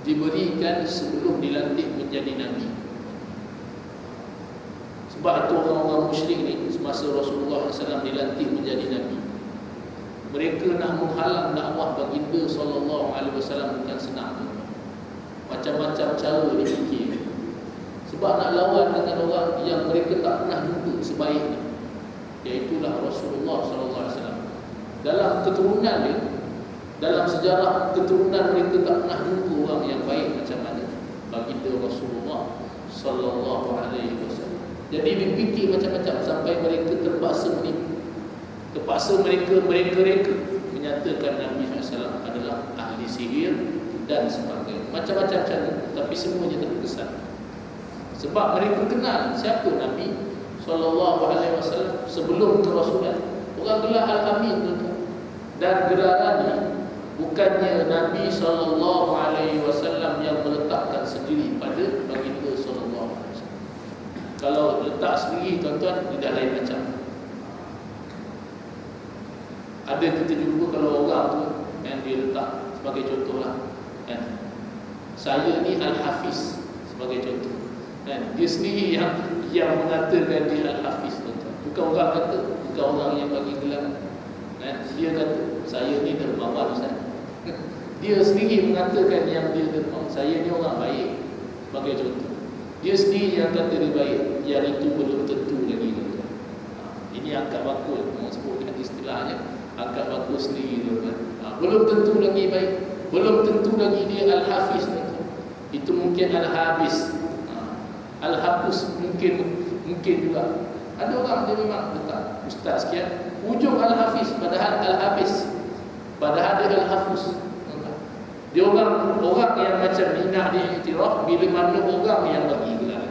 diberikan sebelum dilantik menjadi Nabi. Sebab itu orang-orang musyrik ni semasa Rasulullah SAW dilantik menjadi Nabi, mereka nak menghalang dakwah baginda SAW bukan senang. Macam-macam cara dipikir, sebab nak lawan dengan orang yang mereka tak pernah jumpa sebaiknya, iaitulah Rasulullah SAW. Dalam keturunan dia, dalam sejarah keturunan mereka tak pernah jumpa orang yang baik macam mana baginda Rasulullah SAW. Jadi dipikir macam-macam sampai mereka terpaksa menipu. Terpaksa mereka menyatakan Nabi SAW adalah ahli sihir dan sebagainya. Macam-macam cara, tapi semuanya terkesan. Sebab mereka kenal siapa Nabi SAW sebelum kerasulan. Orang gelar Al-Amin, dan gelaran ini bukannya Nabi SAW yang meletakkan sendiri pada baginda SAW. Kalau letak sendiri, tuan-tuan, tidak lain macam. Ada kita jumpa kalau orang tu yang dia letak sebagai contoh lah, kan? Saya ni Al-Hafiz sebagai contoh, kan? Dia sendiri yang mengatakan dia Al-Hafiz, tuan-tuan. Bukan orang kata, bukan orang yang bagi gelar, kan? Dia kata saya ni dermawan, Ustaz. Dia sendiri mengatakan yang dia dermawan. Saya ni orang baik sebagai contoh. Dia sendiri yang kata dia baik. Yang itu belum tentu lagi, tuan-tuan. Ini angkat bakul, orang sebutkan istilahnya angkat bakul sendiri, tuan-tuan. Belum tentu lagi baik, belum tentu lagi dia Al-Hafiz, tuan-tuan. Itu mungkin Al-Habis, Al-Hafuz mungkin juga. Ada orang dia memang letak ustaz sekian, ujung Al-Hafiz, padahal Al-Habis, padahal dia Al-Hafuz. Dia orang yang macam minah dia iktiraf bila mana orang yang bagi gelar,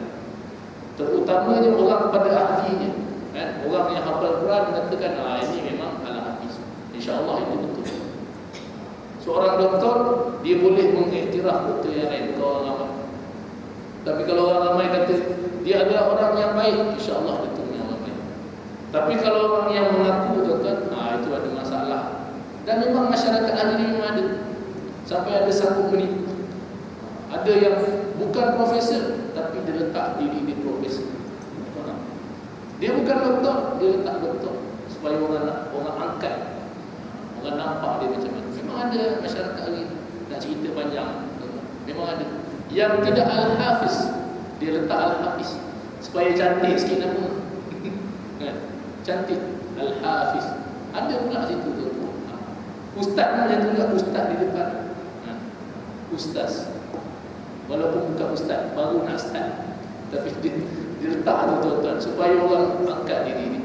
terutamanya orang pada ahlinya, kan? Orang yang hafal Quran mengatakan ini memang Al-Hafiz. InsyaAllah itu betul. Seorang doktor, dia boleh mengiktiraf doktor yang lain, bukan orang ramai. Tapi kalau orang ramai kata dia adalah orang yang baik, InsyaAllah itu yang orang baik. Tapi kalau orang yang mengaku, tuan-tuan, itu ada masalah. Dan memang masyarakat ahli ini memang ada, sampai ada sanggup menipu. Ada yang bukan profesor, tapi dia letak diri dia profesor. Dia bukan doktor, dia letak doktor supaya orang angkat, orang nampak dia macam mana. Memang ada masyarakat hari nak cerita panjang, memang ada. Yang tidak Al-Hafiz, dia letak Al-Hafiz supaya cantik sikit nama. Kan? Cantik Al-Hafiz. Ada pula situ tu. Ustaz pun macam tu juga, ustaz di depan. Ustaz. Walaupun bukan ustaz, baru nak start, tapi dia letak tu tuan-tuan supaya orang angkat diri ni.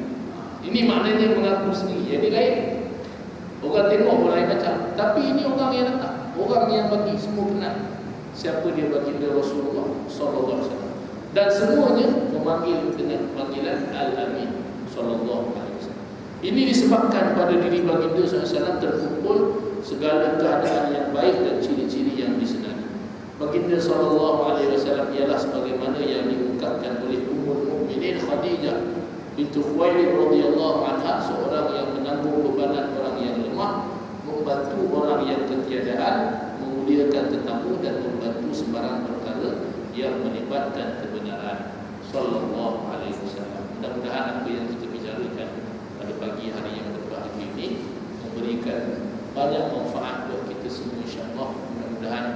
Ini maknanya mengaku sendiri. Jadi lain. Orang tengok pun lain macam. Tapi ini orang yang letak, orang yang bagi semua kenal siapa dia baginda Rasulullah sallallahu alaihi wasallam. Dan semuanya memanggil dengan panggilan Al-Amin sallallahu alaihi wasallam. Ini disebabkan pada diri baginda sallallahu alaihi wasallam terkumpul segala keadaan yang baik dan ciri-ciri yang disenangi. Baginda sallallahu alaihi wasallam ialah sebagaimana yang diungkapkan oleh Ummul Mukminin Khadijah binti Khuwailid radhiyallahu anha, seorang yang menanggung bebanan orang yang lemah, membantu orang yang ketiadaan, memuliakan tetamu dan membantu sembarang perkara yang melibatkan kebenaran sallallahu alaihi wasallam. Mudah-mudahan apa yang kita bicarakan pada pagi hari yang berbahagia ini memberikan banyak manfaat buat kita semua insya-Allah. Mudah-mudahan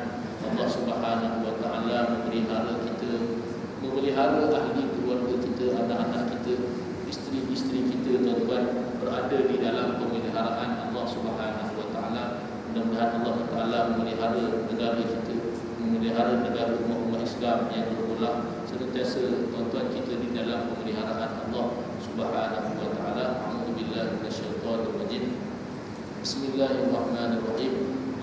Allah Subhanahu wa taala memelihara kita, memelihara ahli keluarga kita, anak-anak kita, isteri-isteri kita, tuan-tuan, berada di dalam pemeliharaan Allah Subhanahu wa taala. Mudah-mudahan Allah taala memelihara negara kita, memelihara negara umat Islam yang berulang senantiasa tuan-tuan kita di dalam pemeliharaan Allah Subhanahu wa taala. A'udzubillahi minasyaitonir rajim. Bismillahirrahmanirrahim.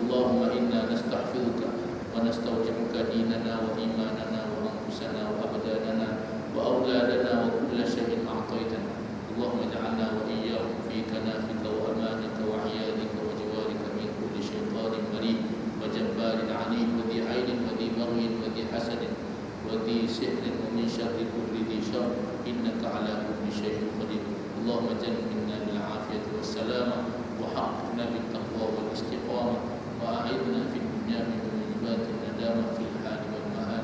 Allahumma inna nastaghfiruka wa nastaudi'uka dinana wa imanana wa anfusana wa abdanana wa auladana wa kulla shay'in a'taitana. Allahumma ij'alna wa iyyahum fi kanafika wa amanika wa 'iyadika wa jiwarika min kulli syaitanir marid wa jabbarin 'anid wa dhi 'ainin wa dhi baghyin wa dhi hasadin wa dhi sihrin wa min syarri kulli dhi syarr innaka 'ala kulli syai'in qadir. Allahumma jannibna bil 'afiyati was salamah wa haqqina bit taqwa wal istiqamah wa a'idna fid dunya min mujibatin nadamah fil hali wal ma'ad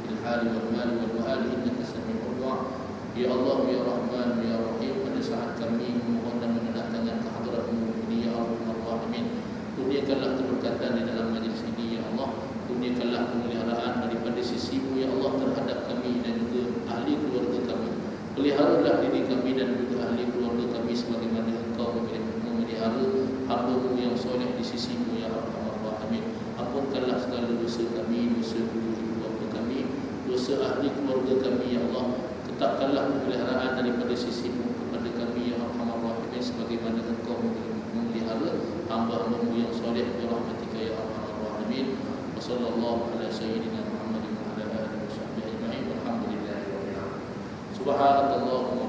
fil hali wal mali wal ma'ad innaka sami'ud du'a. Ya Allah, ya Rahman, ya Rahim, pada saat kami memohon dan mendatangkan kehadirat-Mu ini, ya Arhamar Rahimin, kurniakanlah keberkatan di dalam majlis ini, ya Allah. Kurniakanlah pemeliharaan daripada sisi-Mu, ya Allah, terhadap kami dan juga ahli keluarga kami. Peliharalah diri kami dan juga ahli keluarga kami sebagaimana Engkau memelihara hamba-Mu yang soleh di sisi-Mu, ya Arhamar Rahimin. Ampunkanlah segala dosa kami, dosa ibu bapa kami, dosa ahli keluarga kami, ya Allah. Tetapkanlah pemeliharaan daripada sisi-Mu kepada kami, ya Arhamar Rahimin, sebagaimana Engkau memelihara hamba-hamba-Mu yang soleh birahmatika, ya Arhamar Rahimin. Wa sallallahu ala sayyidina Muhammadin wa ala alihi wa sahbihi ajma'in. Walhamdulillahirabbil alamin. Subhanakallahumma